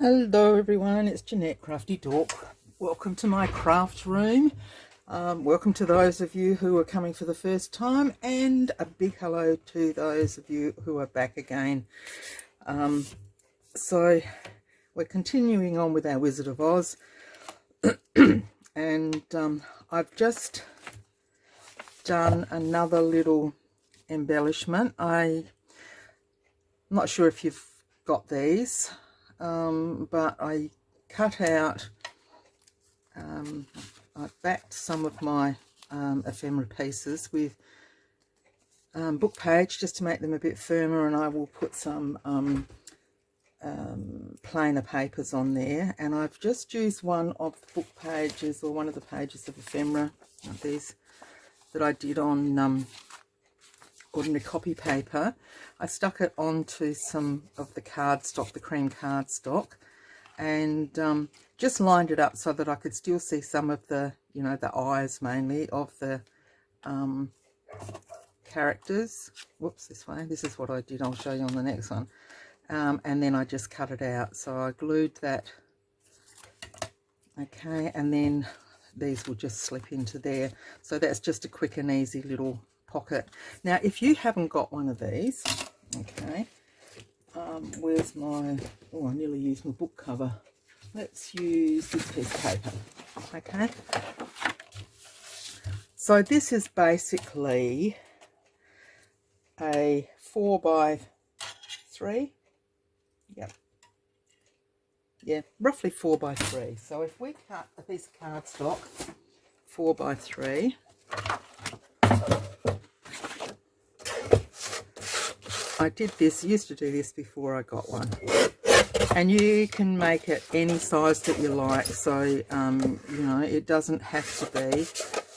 Hello everyone, it's Janette Crafty Dawk. Welcome to my craft room. Welcome to those of you who are coming for the first time, and a big hello to those of you who are back again. So we're continuing on with our Wizard of Oz, and I've just done another little embellishment. I'm not sure if you've got these. But I cut out, I backed some of my ephemera pieces with book page just to make them a bit firmer, and I will put some plainer papers on there. And I've just used one of the book pages, or one of the pages of ephemera, like these that I did on ordinary copy paper. I stuck it onto some of the cardstock, the cream cardstock, and just lined it up so that I could still see some of the, you know, the eyes mainly of the characters. Whoops, this way. This is what I did. I'll show you on the next one. And then I just cut it out. So I glued that. Okay, and then these will just slip into there. So that's just a quick and easy little pocket. Now, if you haven't got one of these, okay, where's my, oh, I nearly used my book cover. Let's use this piece of paper. Okay, so this is basically a 4x3. Yep, yeah, roughly 4x3. So if we cut a piece of cardstock 4x3, I did this, used to do this before I got one, and you can make it any size that you like. So you know, it doesn't have to be,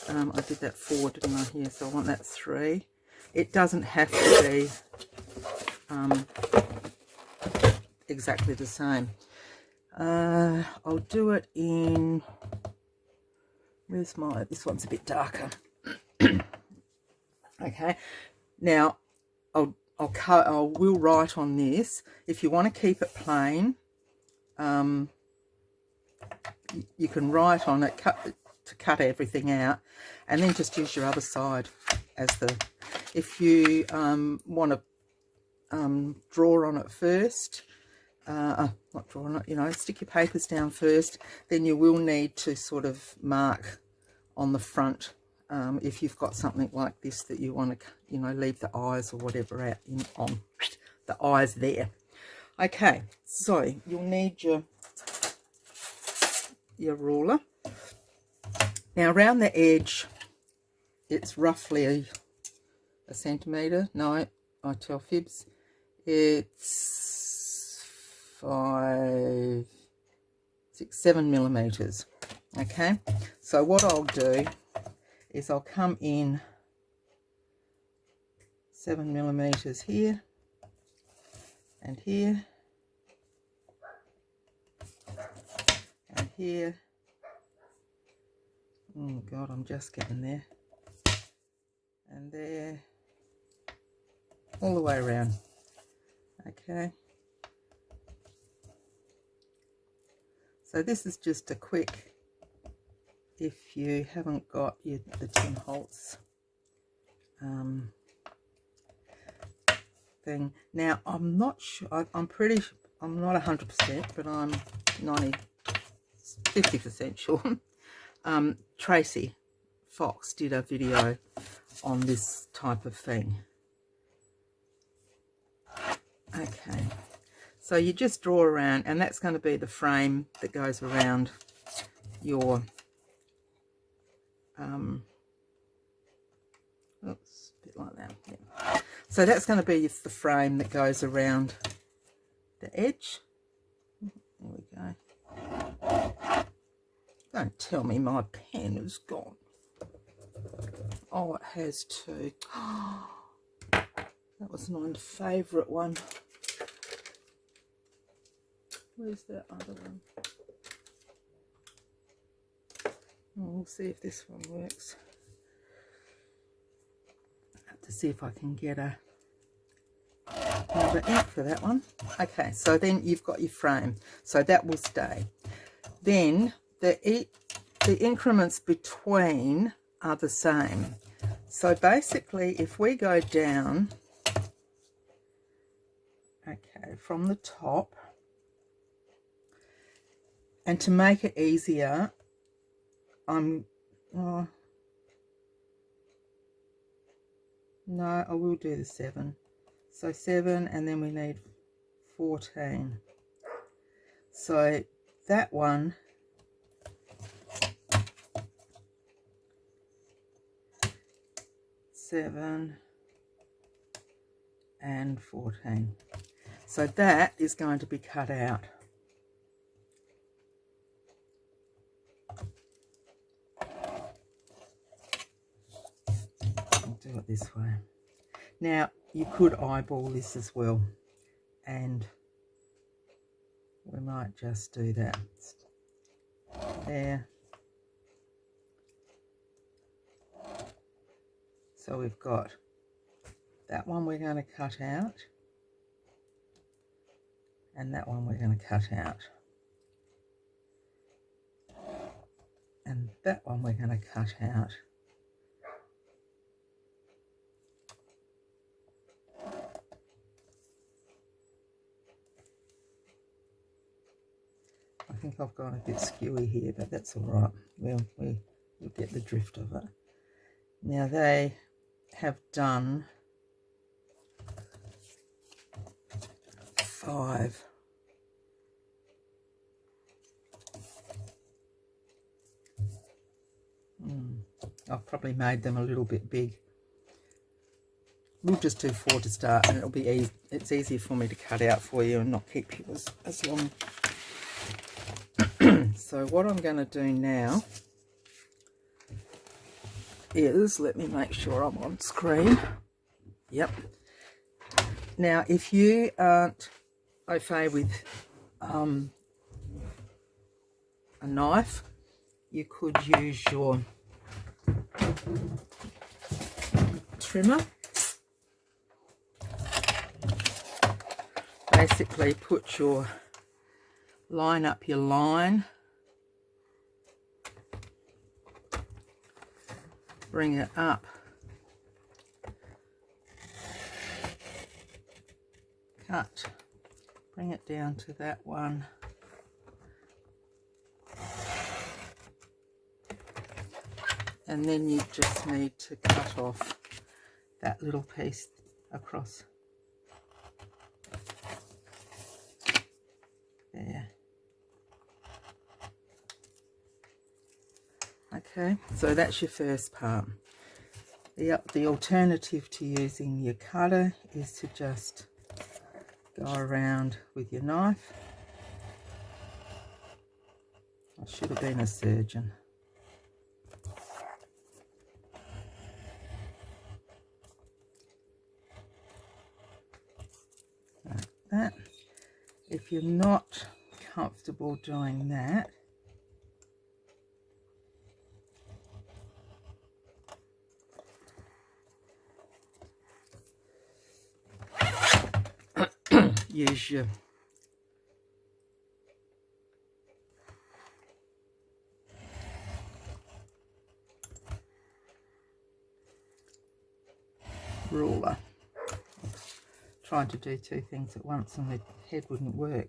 I did that 4, didn't I, here, so I want that 3. It doesn't have to be exactly the same. I'll do it in, where's my, this one's a bit darker. Okay, now I will write on this. If you want to keep it plain, you can write on it, to cut everything out, and then just use your other side as the, if you want to draw on it first, not draw on it, you know, stick your papers down first, then you will need to sort of mark on the front. If you've got something like this that you want to, you know, leave the eyes or whatever out in, on the eyes there. Okay, so you'll need your ruler. Now around the edge, it's roughly a centimetre. No, I tell fibs. It's 5, 6, 7 millimetres. Okay, so what I'll do is I'll come in 7 millimetres here and here and here. Oh God, I'm just getting there. And there, all the way around. Okay. So this is just a quick, if you haven't got the Tim Holtz thing. Now, I'm not sure, I'm not 100%, but I'm 50% sure. Tracy Fox did a video on this type of thing. Okay, so you just draw around, and that's going to be the frame that goes around your oops, a bit like that. Yeah. So that's going to be the frame that goes around the edge. There we go. Don't tell me my pen is gone. Oh, it has too. That was my favourite one. Where's that other one? Oh, we'll see if this one works. I have to see if I can get a bit of ink for that one. Okay, so then you've got your frame, so that will stay. Then the increments between are the same. So basically, if we go down, okay, from the top, and to make it easier, no, I will do the 7. So 7, and then we need 14. So that one, seven and 14. So that is going to be cut out. I'll do it this way. Now you could eyeball this as well, and we might just do that there. So we've got that one we're going to cut out, and that one we're going to cut out, and that one we're going to cut out. I think I've gone a bit skewy here, but that's all right. We'll get the drift of it. Now they have done 5. I've probably made them a little bit big. We'll just do 4 to start, and it'll be easy. It's easier for me to cut out for you and not keep you as long. So what I'm going to do now is, let me make sure I'm on screen. Yep. Now, if you aren't au fait with a knife, you could use your trimmer. Basically put your line up your line, bring it up, cut, bring it down to that one, and then you just need to cut off that little piece across there. Okay, so that's your first part. The alternative to using your cutter is to just go around with your knife. I should have been a surgeon. Like that. If you're not comfortable doing that, use your ruler. Trying to do 2 things at once and the head wouldn't work.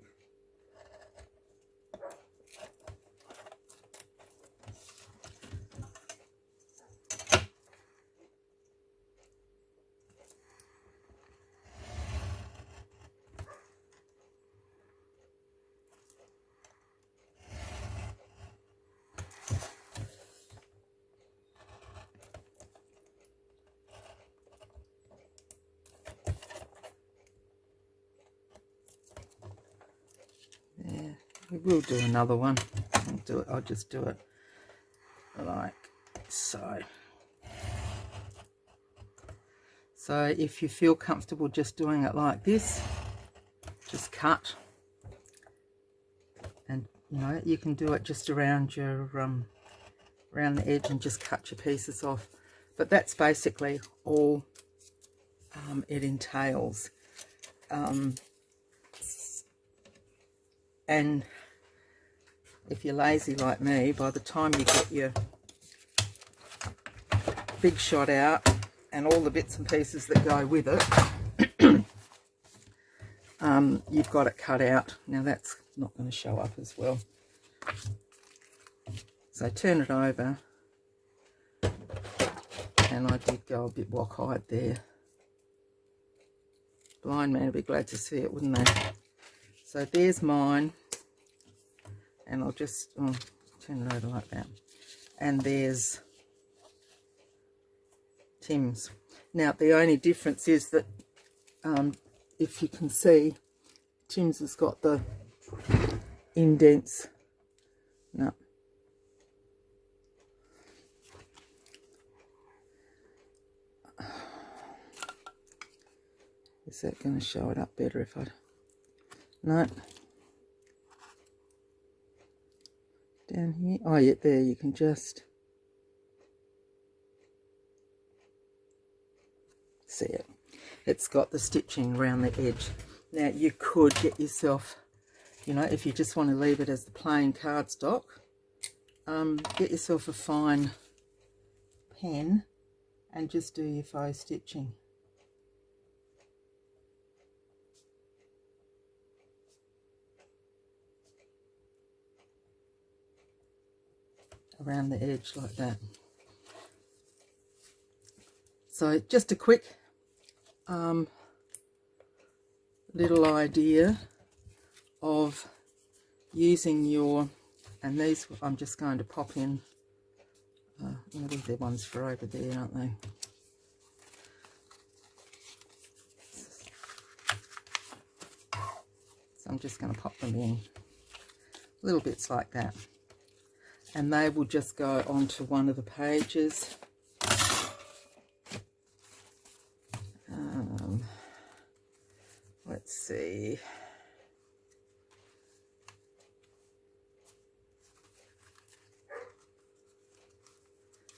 We will do another one. I'll just do it like so. So if you feel comfortable just doing it like this, just cut, and you know you can do it just around your around the edge and just cut your pieces off. But that's basically all it entails. And if you're lazy like me, by the time you get your big shot out and all the bits and pieces that go with it, you've got it cut out. Now that's not going to show up as well. So turn it over, and I did go a bit wok-eyed there. Blind man would be glad to see it, wouldn't they? So there's mine, and I'll just turn it over like that. And there's Tim's. Now the only difference is that if you can see, Tim's has got the indents. No. Is that going to show it up better if I... No. Down here. Oh, yeah, there you can just see it. It's got the stitching around the edge. Now, you could get yourself, you know, if you just want to leave it as the plain cardstock, get yourself a fine pen and just do your faux stitching. Around the edge like that. So just a quick little idea of using your, and these I'm just going to pop in, maybe they're ones for over there, aren't they? So I'm just going to pop them in, little bits like that. And they will just go onto one of the pages. Let's see.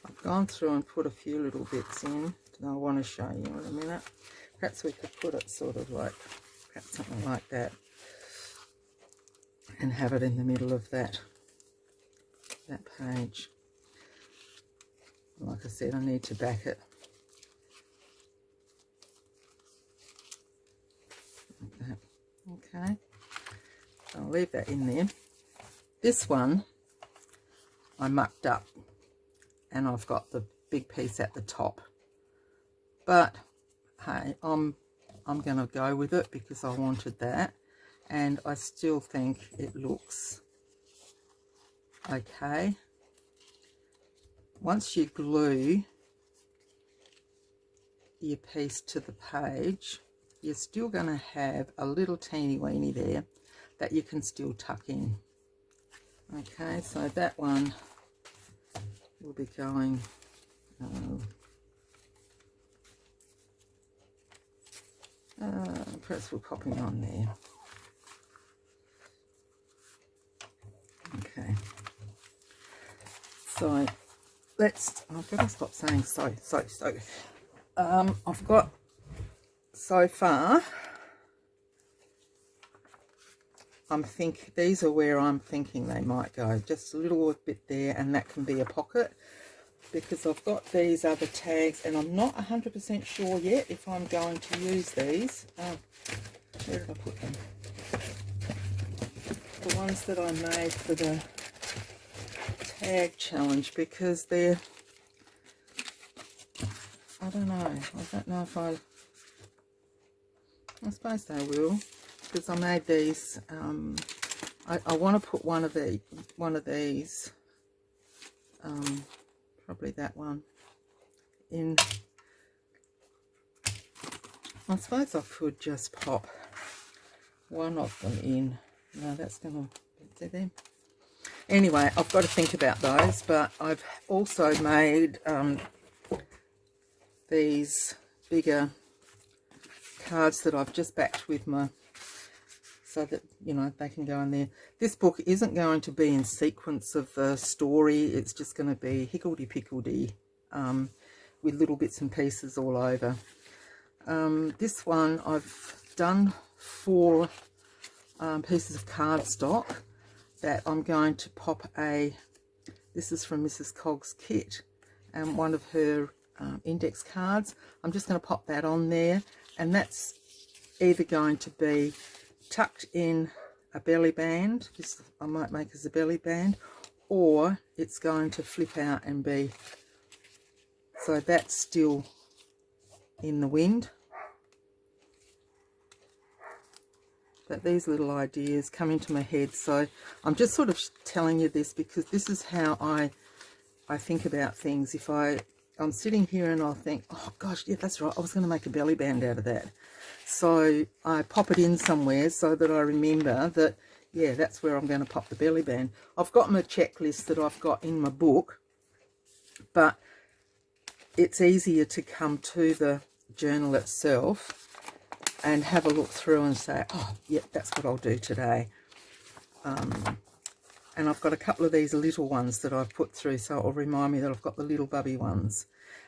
I've gone through and put a few little bits in that I want to show you in a minute. Perhaps we could put it sort of like, perhaps something like that, and have it in the middle of that page. Like I said, I need to back it like that. Okay, so I'll leave that in there. This one I mucked up, and I've got the big piece at the top, but hey, I'm going to go with it because I wanted that, and I still think it looks okay. Once you glue your piece to the page, you're still going to have a little teeny weeny there that you can still tuck in. Okay, so that one will be going perhaps we'll pop him on there. Okay, so let's, I've got to stop saying so. I've got, so far, these are where I'm thinking they might go. Just a little bit there, and that can be a pocket, because I've got these other tags, and I'm not 100% sure yet if I'm going to use these. Where did I put them? The ones that I made for the tag challenge, because they're, I don't know if I suppose they will, because I made these. I want to put one of these, probably that one, in. I suppose I could just pop one of them in. No, that's gonna see them. Anyway, I've got to think about those, but I've also made these bigger cards that I've just backed with my, so that, you know, they can go in there. This book isn't going to be in sequence of the story. It's just going to be higgledy-piggledy with little bits and pieces all over. This one I've done 4 pieces of cardstock that I'm going to pop this is from Mrs. Cog's kit, and one of her index cards. I'm just going to pop that on there, and that's either going to be tucked in a belly band, this I might make as a belly band, or it's going to flip out and be, so that's still in the wind. But these little ideas come into my head, so I'm just sort of telling you this because this is how I think about things. If I'm sitting here and I'll think, oh gosh, yeah, that's right, I was going to make a belly band out of that. So I pop it in somewhere so that I remember that, yeah, that's where I'm going to pop the belly band. I've got my checklist that I've got in my book, but it's easier to come to the journal itself and have a look through and say, oh, yeah, that's what I'll do today. And I've got a couple of these little ones that I've put through, so it'll remind me that I've got the little bubby ones.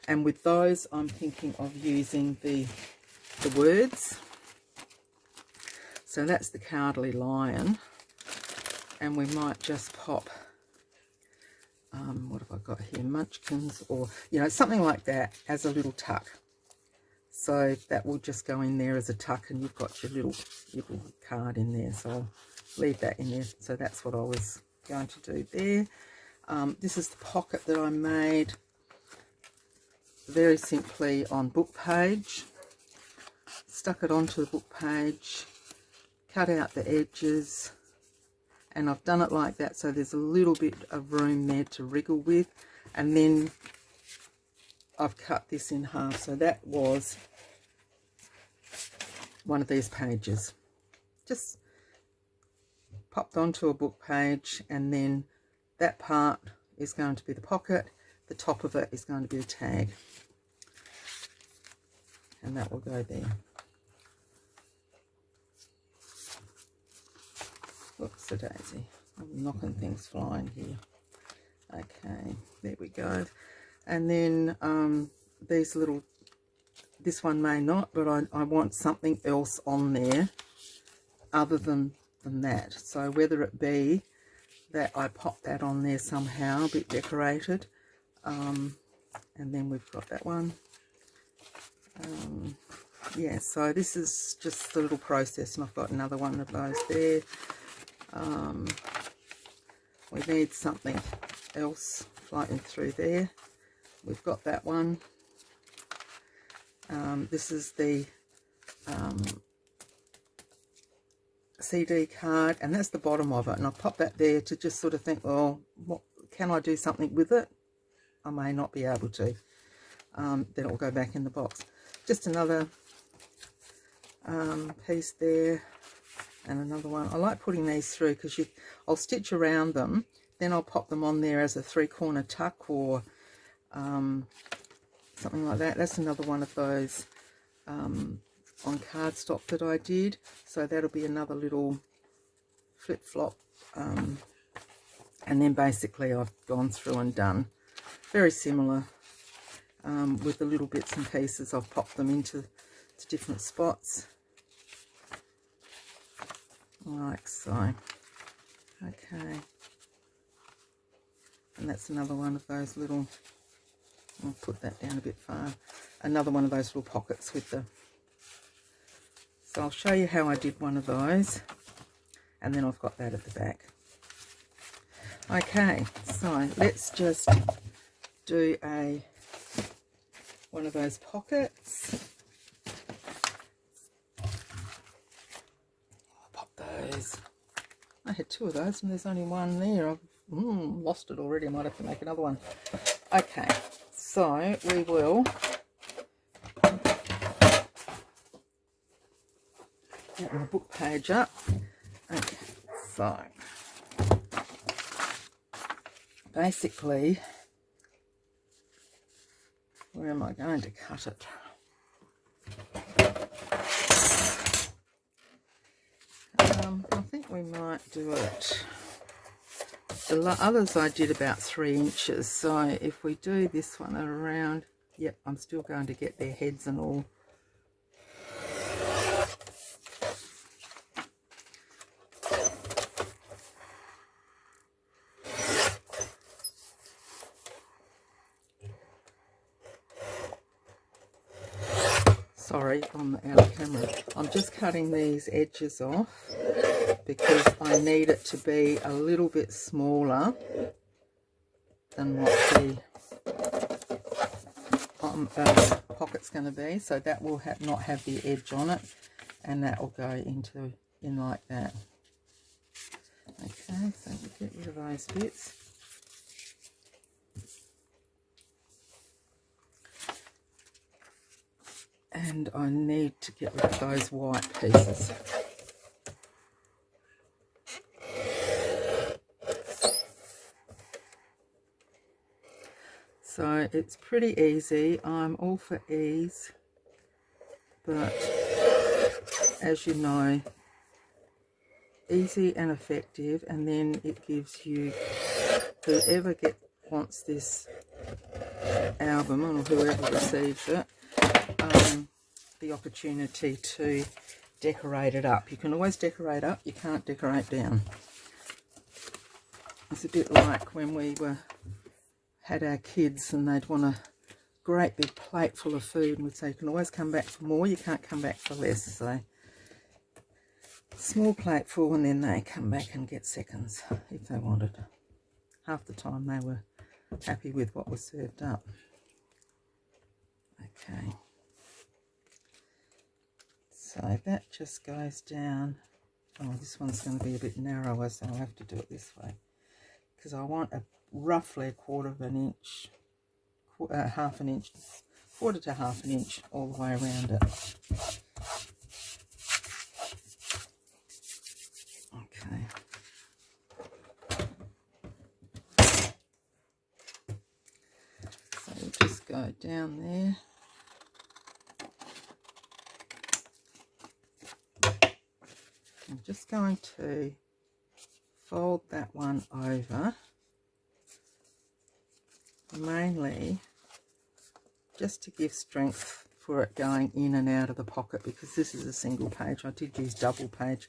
And with those, I'm thinking of using the words. So that's the Cowardly Lion. And we might just pop, what have I got here, Munchkins, or, you know, something like that as a little tuck. So that will just go in there as a tuck, and you've got your little card in there. So I'll leave that in there. So that's what I was going to do there. This is the pocket that I made very simply on book page. Stuck it onto the book page, cut out the edges, and I've done it like that so there's a little bit of room there to wriggle with, and then I've cut this in half. So that was one of these pages, just popped onto a book page, and then that part is going to be the pocket, the top of it is going to be the tag, and that will go there. Whoops, a daisy, I'm knocking things flying here. Okay, there we go. And then these little, this one may not, but I want something else on there other than that. So whether it be that I pop that on there somehow, a bit decorated, and then we've got that one. Yeah, so this is just the little process, and I've got another one of those there. We need something else floating through there. We've got that one. This is the CD card, and that's the bottom of it, and I'll pop that there to just sort of think, well, what can I do something with it? I may not be able to. Then it'll go back in the box. Just another piece there, and another one. I like putting these through because I'll stitch around them, then I'll pop them on there as a 3-corner tuck or something like that. That's another one of those on cardstock that I did. So that'll be another little flip-flop. And then basically I've gone through and done very similar with the little bits and pieces. I've popped them into different spots. Like so. Okay. And that's another one of those little, I'll put that down a bit far, another one of those little pockets with the, so I'll show you how I did one of those, and then I've got that at the back. Okay, so let's just do one of those pockets. I'll pop those. I had 2 of those and there's only one there. I've lost it already. I might have to make another one. Okay, so we will get my book page up. Okay, so basically, where am I going to cut it? I think we might do it. The others I did about 3 inches, so if we do this one at around, yep, I'm still going to get their heads and all. sorry, I'm out of camera. I'm just cutting these edges off because I need it to be a little bit smaller than what the pocket's going to be. So that will not have the edge on it, and that will go in like that. Okay, so we get rid of those bits. And I need to get rid of those white pieces. So it's pretty easy. I'm all for ease, but as you know, easy and effective, and then it gives you, whoever wants this album or whoever receives it, the opportunity to decorate it up. You can always decorate up, you can't decorate down. It's a bit like when we had our kids and they'd want a great big plate full of food, and we'd say you can always come back for more, you can't come back for less. So small plate full, and then they come back and get seconds if they wanted. Half the time they were happy with what was served up. Okay, so that just goes down. Oh, this one's going to be a bit narrower, so I'll have to do it this way because I want roughly a quarter of an inch, half an inch, quarter to half an inch all the way around it. Okay. So we'll just go down there. I'm just going to fold that one over, mainly just to give strength for it going in and out of the pocket, because this is a single page. I did use double page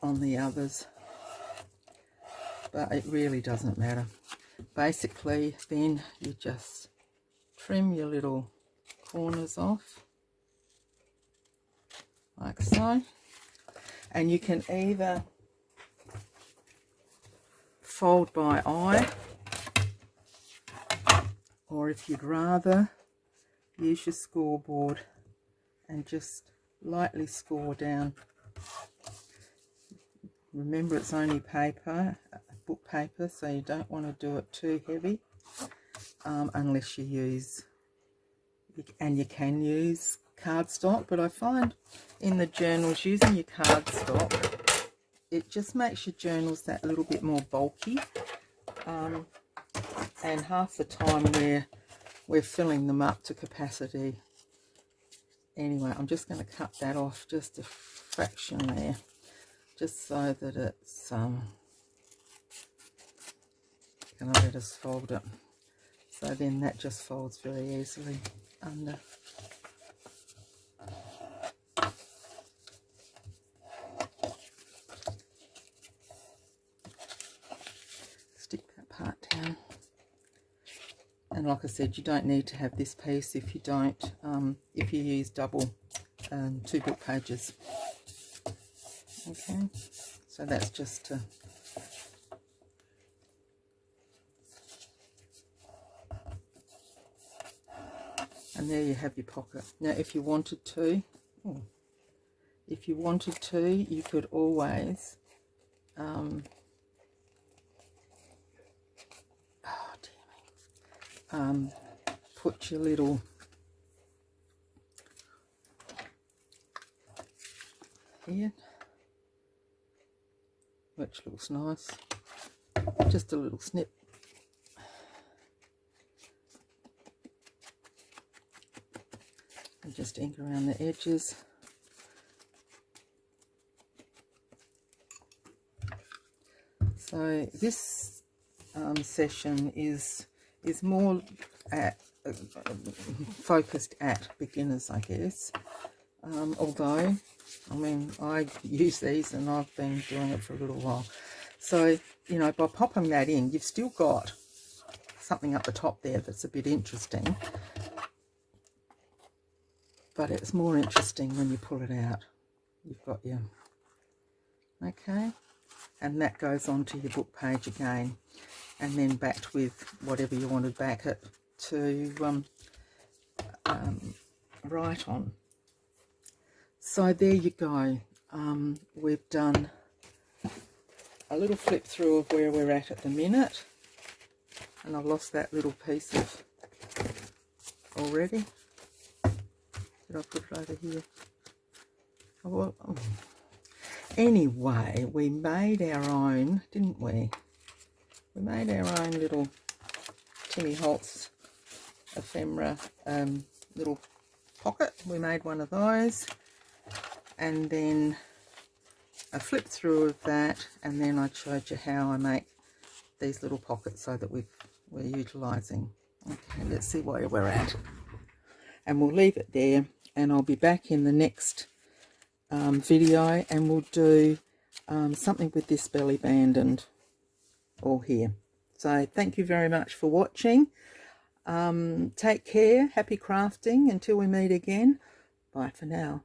on the others, but it really doesn't matter. Basically, then you just trim your little corners off like so, and you can either fold by eye, or if you'd rather, use your scoreboard and just lightly score down. Remember, it's only paper, book paper, so you don't want to do it too heavy, unless you use, and you can use cardstock, but I find in the journals using your cardstock, it just makes your journals that little bit more bulky, and half the time we're filling them up to capacity. Anyway, I'm just going to cut that off just a fraction there, just so that it's going to let us fold it. So then that just folds very easily under. Stick that part down. And like I said, you don't need to have this piece if you don't, if you use double 2 book pages. Okay, so that's just to and there you have your pocket. Now if you wanted to, you could always put your little here, which looks nice, just a little snip, and just ink around the edges. So this session is more focused at beginners, I guess, although I mean I use these and I've been doing it for a little while. So you know, by popping that in, you've still got something up the top there that's a bit interesting. but it's more interesting when you pull it out. You've got your, okay, and that goes onto your book page again, and then backed with whatever you want to back it to write on. So there you go. We've done a little flip through of where we're at the minute, and I've lost that little piece of already. Did I put it over here? Oh, well, oh. Anyway, we made our own, didn't we? We made our own little Tim Holtz Ephemera little pocket. We made one of those, and then a flip through of that, and then I showed you how I make these little pockets so that we're utilising. Okay, let's see where we're at, and we'll leave it there, and I'll be back in the next video, and we'll do something with this belly band and all here. So thank you very much for watching. Take care, happy crafting until we meet again. Bye for now.